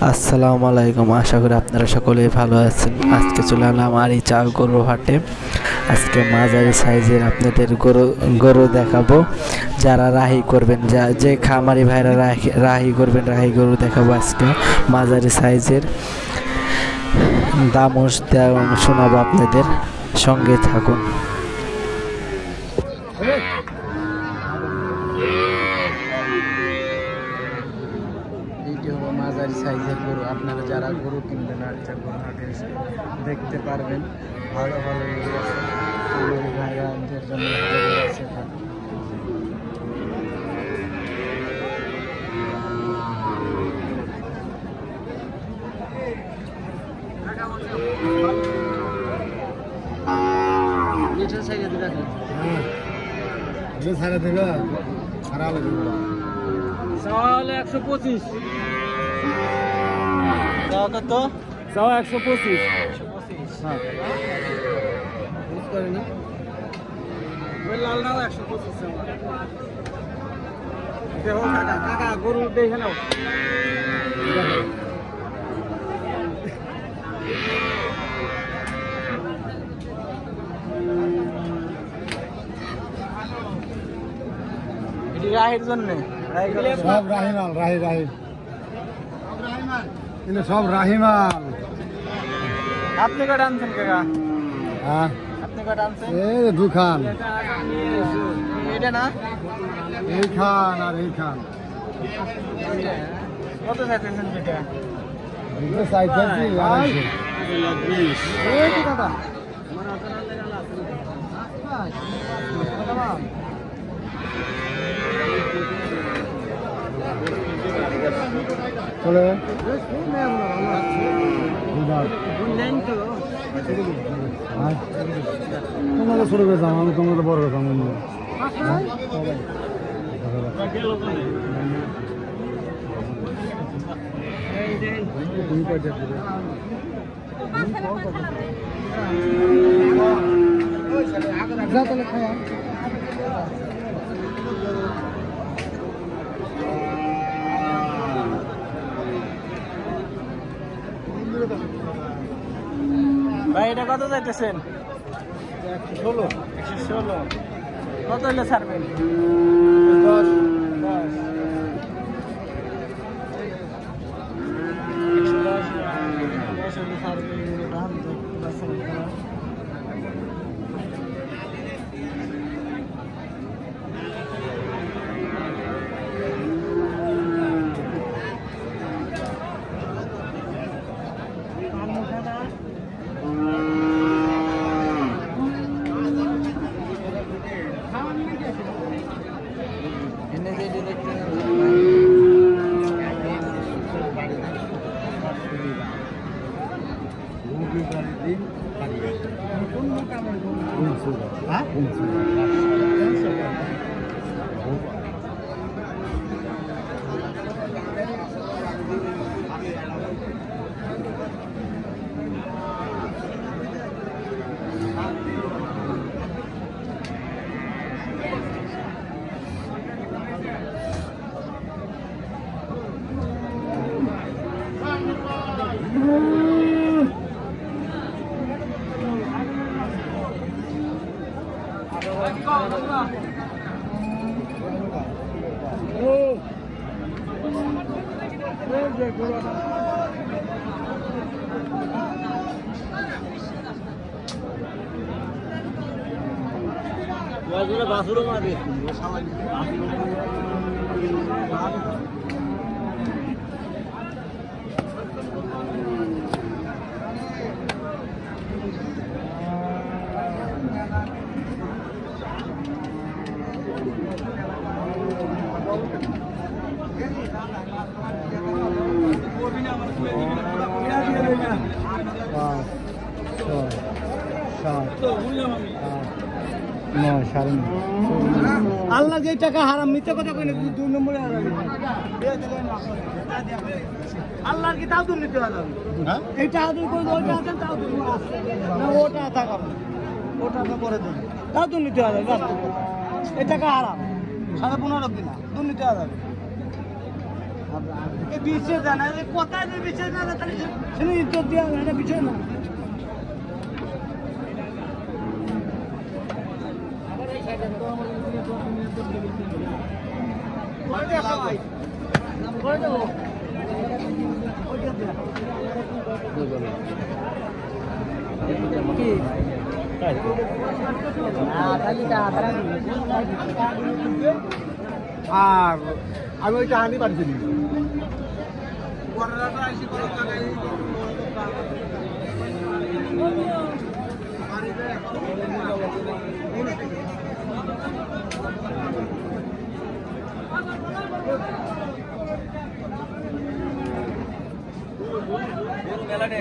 আসসালামু আলাইকুম, আশা করি আপনারা সকলেই ভালো আছেন। আজকে চলে এলাম আরিচা গরু হাটে। আজকে মাঝারি সাইজের আপনাদের গরু দেখাবো। যারা রাহি করবেন, যে খামারি ভাইরা রাহি করবেন, রাহি গরু দেখাবো আজকে মাঝারি সাইজের। দামও শোনাবো আপনাদের, সঙ্গে থাকুন। মাঝারি সাইজের গরু, আপনারা যারা গরু কিনবেন আরিচা গরু হাটে এসে দেখতে পারবেন। ভালো ভালো গরু আছে, ভাইরাদের জন্য গরু আছে। খারাপ 125 কত? 125। হ্যাঁ করে না লাল নাও 125। দেখো কাকা, কাকা গরু দেখে নাও। এটি রাহির জন্য সব রাহিমাল, রাহি রাহি কিন্তু সব রাহিমাল। আপনি কটা আনছেন কাকা? হ্যাঁ আপনি কটা আনছেন? এই দুখান, এটা না এই খান আর এই খান। কত চাইতেছেন এটা? দুটো চাইতেছি 20। এই কি দাদা চলে তোমাকে ছোট পেয়েছাম, আমি তোমাকে বড় পেয়েছাম। ভাই এটা কত চাইতেছেন? 116। কত হলে ছাড়বেন? 10। 110 হলে ছাড়বেন। বাসুরও মারে আল্লাহ যে টাকা হারাম মিথ্যা কথা কই না, 2 নম্বরে আল্লাহর কি তাও দুর্নীতি হারাম? এই টাকা দুই করে ওইটা আছেন তাও না, ওটা টাকা ওটা পরে দেন, তাও দুর্নীতি হারাম। এই টাকা হারাম 15.5 দিন দুর্নীতি হারাম। বিছে জানা কোথায় বিছে জানা তাহলে ছেলে ইজ্জত দিয়া এটা বিছে না আবার এই সাইডে তো আমাদের করে দে ভাই নাম করে দেবো কি আর আমি ওই কাহানি পাঠিয়ে দিই মেলা